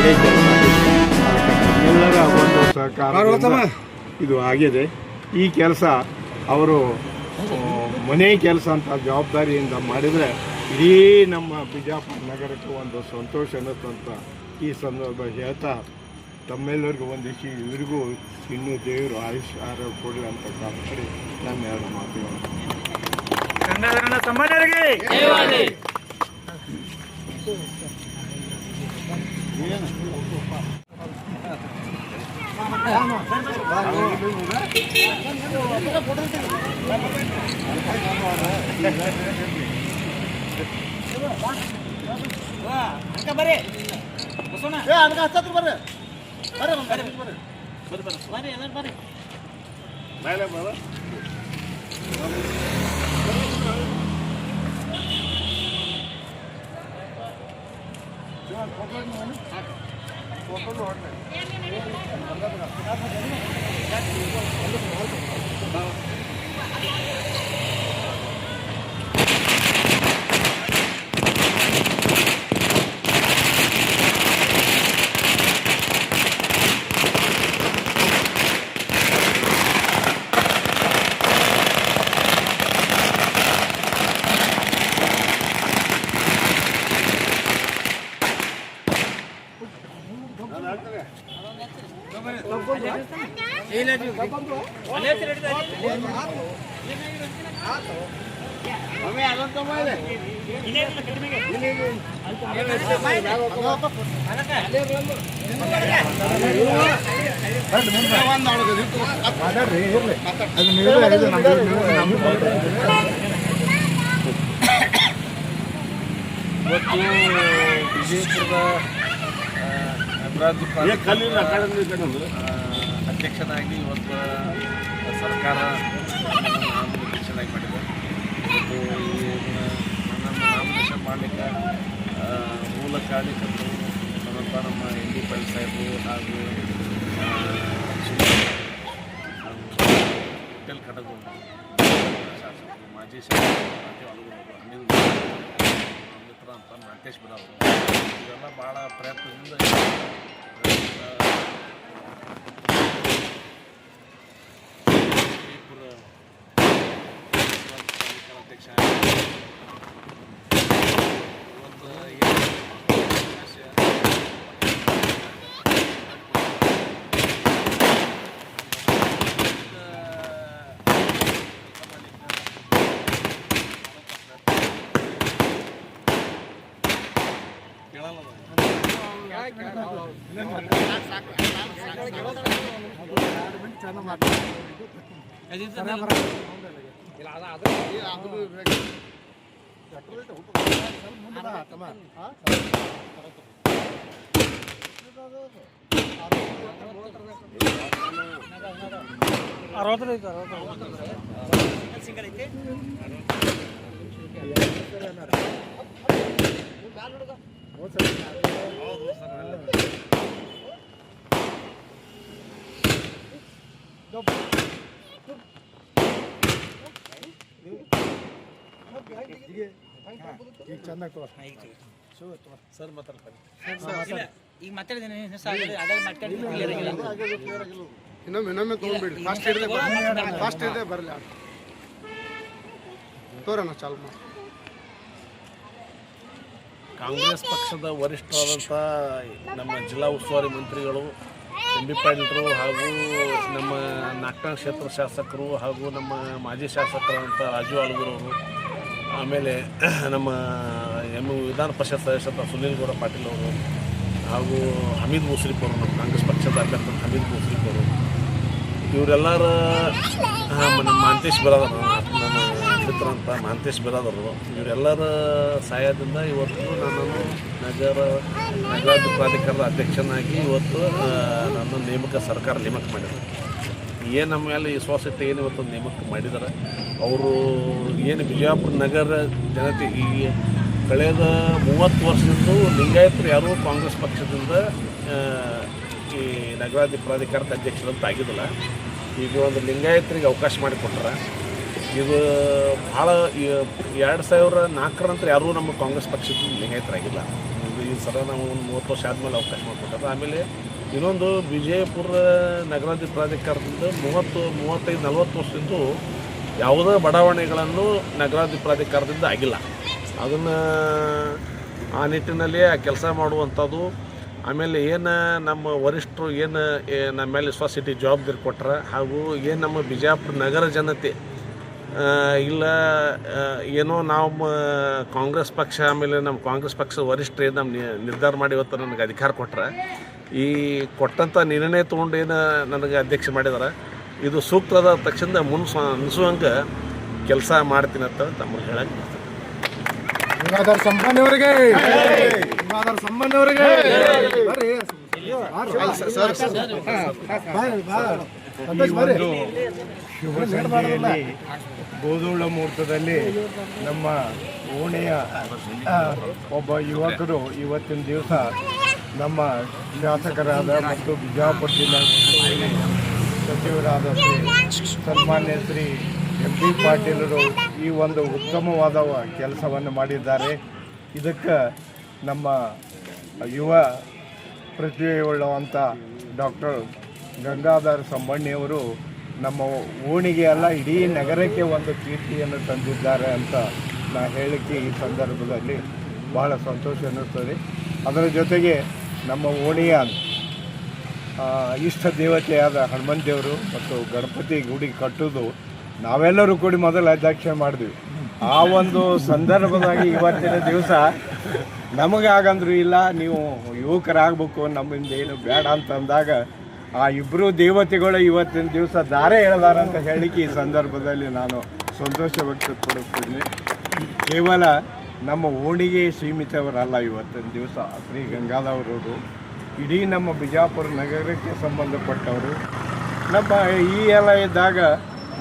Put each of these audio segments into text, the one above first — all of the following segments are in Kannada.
ಒಳ್ಳೆಯ ಕೆಲಸ ಆಗಿದೆ. ಎಲ್ಲರ ಒಂದು ಸಹಕಾರ ಇದು ಆಗಿದೆ. ಈ ಕೆಲಸ ಅವರು ಮನೆ ಕೆಲಸ ಅಂತ ಜವಾಬ್ದಾರಿಯಿಂದ ಮಾಡಿದರೆ ಇಡೀ ನಮ್ಮ ಬಿಜಾಪುರ ನಗರಕ್ಕೆ ಒಂದು ಸಂತೋಷ ಅನ್ನಿಸ್ತಂತ ಈ ಸಂದರ್ಭ ಹೇಳ್ತಾ ತಮ್ಮೆಲ್ಲರಿಗೂ ಒಂದಿಷ್ಟು ಇವರಿಗೂ ಇನ್ನೂ ದೇವರು ಆಯುಷ್ಯ ಆರೋಗ್ಯ ಕೊಡಲಿ ಅಂತ ಕಾಪಾಡಿ ನನ್ನ ಎರಡು ಮಾತುಗಳು. ಅಧ್ಯಕ್ಷನಾಗಿ ಇವತ್ತು ಸರ್ಕಾರ ನಾಮಿನೇಷನಾಗಿ ಮಾಡಿದೆ. ಮತ್ತು ನನ್ನ ನಾಮಿನೇಷನ್ ಮಾಡಲಿಕ್ಕೆ ಮೂಲ ಕಾರಣಕರ್ತರು ನಮ್ಮ ಎಂ.ಡಿ. ಪೈಲ್ ಸಾಹೇಬರು ಹಾಗೂ ವಿಠಲ್ ಖಡಗು ಶಾಸಕರು, ಮಾಜಿ ಶಾಸಕರು, ಹಮೀದ್ ಮಿತ್ರ ಅಂತ ಮಾಂತೇಶ್ ಬಿಡವರು ಇವೆಲ್ಲ ಭಾಳ ಪ್ರಯತ್ನದಿಂದ ಅಧ್ಯಕ್ಷ ಸರ್ ಮಾತಾಡ್ತಾರೆ ಈಗ ಮಾತಾಡಿದ್ದೀನಿ ಇನ್ನೊಮ್ಮೆ ತೊಗೊಂಡ್ಬಿಡಿ. ಫಾಸ್ಟ್ ಇದೆ ಬರಲಿ ತೋರೋಣ ಚಾಲು ಮಾಡಿ. ಕಾಂಗ್ರೆಸ್ ಪಕ್ಷದ ವರಿಷ್ಠರಾದಂಥ ನಮ್ಮ ಜಿಲ್ಲಾ ಉಸ್ತುವಾರಿ ಮಂತ್ರಿಗಳು ಎಂ.ಬಿ. ಪಾಟೀಲ್ರು ಹಾಗೂ ನಮ್ಮ ನಾಲ್ಕನೇ ಕ್ಷೇತ್ರ ಶಾಸಕರು ಹಾಗೂ ನಮ್ಮ ಮಾಜಿ ಶಾಸಕರಾದಂಥ ರಾಜು ಆಲೂರವರು, ಆಮೇಲೆ ನಮ್ಮ ವಿಧಾನ ಪರಿಷತ್ ಸದಸ್ಯರಾದ ಸುನೀಲ್ ಗೌಡ ಪಾಟೀಲ್ ಅವರು ಹಾಗೂ ಹಮೀದ್ ಮುಸ್ರಿಫ್ ಅವರು, ನಮ್ಮ ಕಾಂಗ್ರೆಸ್ ಪಕ್ಷದ ಅಭ್ಯರ್ಥಿ ಹಮೀದ್ ಮುಸ್ರಿಫ್ ಅವರು, ಇವರೆಲ್ಲರ ನಮ್ಮ ಮಾಂತೇಶ್ ಬಿರಾದರು, ನಮ್ಮ ಮಿತ್ರ ಅಂತ ಮಾಂತೇಶ್ ಬಿರಾದರು, ಇವರೆಲ್ಲರ ಸಹಾಯದಿಂದ ಇವತ್ತು ನನ್ನನ್ನು ನಗರಾಭಿವೃದ್ಧಿ ಪ್ರಾಧಿಕಾರದ ಅಧ್ಯಕ್ಷನಾಗಿ ಇವತ್ತು ನನ್ನ ಸರ್ಕಾರ ನೇಮಕ ಮಾಡಿದರು. ಏನು ನಮ್ಮ ಮೇಲೆ ವಿಶ್ವಾಸಕ್ಕೆ ಏನು ಇವತ್ತು ನೇಮಕ ಮಾಡಿದ್ದಾರೆ. ಅವರು ಏನು ವಿಜಯಪುರ ನಗರ ಜನತೆ ಈ ಕಳೆದ 30 ವರ್ಷದಿಂದ ಲಿಂಗಾಯತರು ಯಾರೂ ಕಾಂಗ್ರೆಸ್ ಪಕ್ಷದಿಂದ ಈ ನಗರಾಭಿವೃದ್ಧಿ ಪ್ರಾಧಿಕಾರದ ಅಧ್ಯಕ್ಷರಂತ ಆಗಿದ್ದಿಲ್ಲ. ಈಗ ಒಂದು ಲಿಂಗಾಯತರಿಗೆ ಅವಕಾಶ ಮಾಡಿಕೊಟ್ರೆ ಇದು ಭಾಳ 2004 ನಂತರ ಯಾರೂ ನಮ್ಮ ಕಾಂಗ್ರೆಸ್ ಪಕ್ಷದ ಲಿಂಗಾಯತರಾಗಿಲ್ಲ. ಈ ಸಲ ನಾವು ಒಂದು 30 ವರ್ಷ ಆದಮೇಲೆ ಅವಕಾಶ ಮಾಡಿಕೊಟ್ಟಾರೆ. ಆಮೇಲೆ ಇನ್ನೊಂದು ವಿಜಯಪುರ ನಗರಾಭಿವೃದ್ಧಿ ಪ್ರಾಧಿಕಾರದಿಂದ 35-40 ವರ್ಷದಿಂದ ಯಾವುದೇ ಬಡಾವಣೆಗಳನ್ನು ನಗರಾಭಿವೃದ್ಧಿ ಪ್ರಾಧಿಕಾರದಿಂದ ಆಗಿಲ್ಲ. ಅದನ್ನು ಆ ನಿಟ್ಟಿನಲ್ಲಿ ಆ ಕೆಲಸ ಮಾಡುವಂಥದ್ದು. ಆಮೇಲೆ ಏನು ನಮ್ಮ ವರಿಷ್ಠರು ಏನು ನಮ್ಮ ಮೇಲೆ ವಿಶ್ವಾಸಿಟಿ ಜವಾಬ್ದಾರಿ ಕೊಟ್ಟರೆ, ಹಾಗೂ ಏನು ನಮ್ಮ ಬಿಜಾಪುರ ನಗರ ಜನತೆ ಇಲ್ಲ ಏನೋ ನಾವು ಕಾಂಗ್ರೆಸ್ ಪಕ್ಷ ಆಮೇಲೆ ನಮ್ಮ ಕಾಂಗ್ರೆಸ್ ಪಕ್ಷದ ವರಿಷ್ಠರು ಏನು ನಮ್ಮ ನಿರ್ಧಾರ ಮಾಡಿ ಇವತ್ತು ನನಗೆ ಅಧಿಕಾರ ಕೊಟ್ಟರೆ, ಈ ಕೊಟ್ಟಂಥ ನಿರ್ಣಯ ತೊಗೊಂಡು ಏನು ನನಗೆ ಅಧ್ಯಕ್ಷ ಮಾಡಿದಾರೆ, ಇದು ಸೂಕ್ತದ ತಕ್ಷಣ ಅನಿಸುವಂಗೆ ಕೆಲಸ ಮಾಡ್ತೀನಿ ಅಂತ ತಮ್ಮಲ್ಲಿ ಹೇಳಕ್ಕೆ ಗಂಗಾಧರ ಸಂಪನ್ನವರಿಗೆ ಒಂದು ಶುಭ ಸಂಜೆಯಲ್ಲಿ ಗೋಧೂಳ ಮುಹೂರ್ತದಲ್ಲಿ ನಮ್ಮ ಓಣಿಯ ಒಬ್ಬ ಯುವಕರು ಇವತ್ತಿನ ದಿವಸ ನಮ್ಮ ಶಾಸಕರಾದ ಮತ್ತು ಬಿಜಾಪುರ ಜಿಲ್ಲಾ ಸಚಿವರಾದ ಸನ್ಮಾನ್ಯ ಶ್ರೀ ಎಂ ಬಿ ಪಾಟೀಲರು ಈ ಒಂದು ಉತ್ತಮವಾದ ಕೆಲಸವನ್ನು ಮಾಡಿದ್ದಾರೆ. ಇದಕ್ಕೆ ನಮ್ಮ ಯುವ ಪ್ರತಿಭೆಯುಳ್ಳವಂಥ ಡಾಕ್ಟರ್ ಗಂಗಾಧರ ಸಂಬಣ್ಣಿಯವರು ನಮ್ಮ ಓಣಿಗೆ ಅಲ್ಲ ಇಡೀ ನಗರಕ್ಕೆ ಒಂದು ಕೀರ್ತಿಯನ್ನು ತಂದಿದ್ದಾರೆ ಅಂತ ಹೇಳಲಿಕ್ಕೆ ಈ ಸಂದರ್ಭದಲ್ಲಿ ಬಹಳ ಸಂತೋಷ ಅನ್ನಿಸ್ತದೆ. ಅದರ ಜೊತೆಗೆ ನಮ್ಮ ಓಣಿಯ ಇಷ್ಟ ದೇವತೆಯಾದ ಹನುಮಂತ ದೇವರು ಮತ್ತು ಗಣಪತಿ ಗುಡಿ ಕಟ್ಟೋದು ನಾವೆಲ್ಲರೂ ಕೂಡಿ ಮೊದಲು ಅಧ್ಯಕ್ಷ ಮಾಡಿದ್ವಿ. ಆ ಒಂದು ಸಂದರ್ಭದಾಗಿ ಇವತ್ತಿನ ದಿವಸ ನಮಗೆ ಆಗಂದ್ರು ಇಲ್ಲ, ನೀವು ಯುವಕರಾಗಬೇಕು, ನಮ್ಮಿಂದ ಏನು ಬೇಡ ಅಂತಂದಾಗ ಆ ಇಬ್ಬರು ದೇವತೆಗಳು ಇವತ್ತಿನ ದಿವಸ ದಾರೆ ಎಳೆದಾರ ಅಂತ ಹೇಳಿಕ್ಕೆ ಈ ಸಂದರ್ಭದಲ್ಲಿ ನಾನು ಸಂತೋಷ ವ್ಯಕ್ತಪಡಿಸ್ತೀನಿ. ಕೇವಲ ನಮ್ಮ ಓಣಿಗೆ ಸೀಮಿತವರಲ್ಲ ಇವತ್ತಿನ ದಿವಸ ಶ್ರೀ ಗಂಗಾಧರವರು, ಇಡೀ ನಮ್ಮ ಬಿಜಾಪುರ ನಗರಕ್ಕೆ ಸಂಬಂಧಪಟ್ಟವರು. ನಮ್ಮ ಈ ಎಲ್ಲ ಇದ್ದಾಗ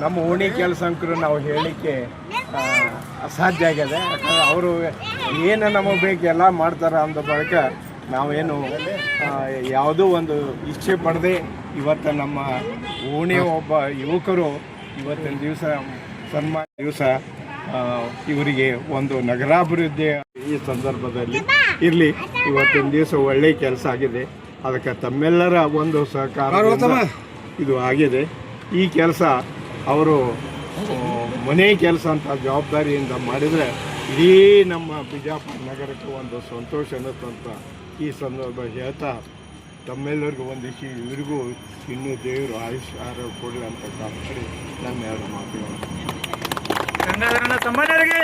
ನಮ್ಮ ಓಣಿ ಕೆಲಸಂಕರು ನಾವು ಹೇಳಲಿಕ್ಕೆ ಅಸಾಧ್ಯ ಆಗಿದೆ. ಯಾಕಂದರೆ ಅವರು ಏನು ನಮಗೆ ಬೇಕು ಎಲ್ಲ ಮಾಡ್ತಾರೆ ಅಂದ ಬಳಿಕ ನಾವೇನು ಯಾವುದೋ ಒಂದು ಇಚ್ಛೆ ಪಡದೆ ಇವತ್ತು ನಮ್ಮ ಓಣಿಯ ಒಬ್ಬ ಯುವಕರು ಇವತ್ತಿನ ದಿವಸ ಸನ್ಮಾನ ದಿವಸ ಇವರಿಗೆ ಒಂದು ನಗರಾಭಿವೃದ್ಧಿ ಈ ಸಂದರ್ಭದಲ್ಲಿ ಇರಲಿ. ಇವತ್ತಿನ ದಿವಸ ಒಳ್ಳೆಯ ಕೆಲಸ ಆಗಿದೆ. ಅದಕ್ಕೆ ತಮ್ಮೆಲ್ಲರ ಒಂದು ಸಹಕಾರ ಇದು ಆಗಿದೆ. ಈ ಕೆಲಸ ಅವರು ಮನೆ ಕೆಲಸ ಅಂತ ಜವಾಬ್ದಾರಿಯಿಂದ ಮಾಡಿದರೆ ಇಡೀ ನಮ್ಮ ಬಿಜಾಪುರ ನಗರಕ್ಕೆ ಒಂದು ಸಂತೋಷ ಅನ್ನುತ್ತಂತ ಈ ಸಂದರ್ಭ ಹೇಳ್ತಾ ತಮ್ಮೆಲ್ಲರಿಗೂ ಒಂದಿಷ್ಟು ಇವರಿಗೂ ಇನ್ನೂ ದೇವರು ಆಯುಷ್ಯ ಕೊಡಲಿ ಅಂತ ಕಾಪಾಡಿ ನನ್ನ ಎರಡು ಮಾತುಗಳು. ಗಂಗಾಧರನ ಸಂಬಂಧರಿಗೆ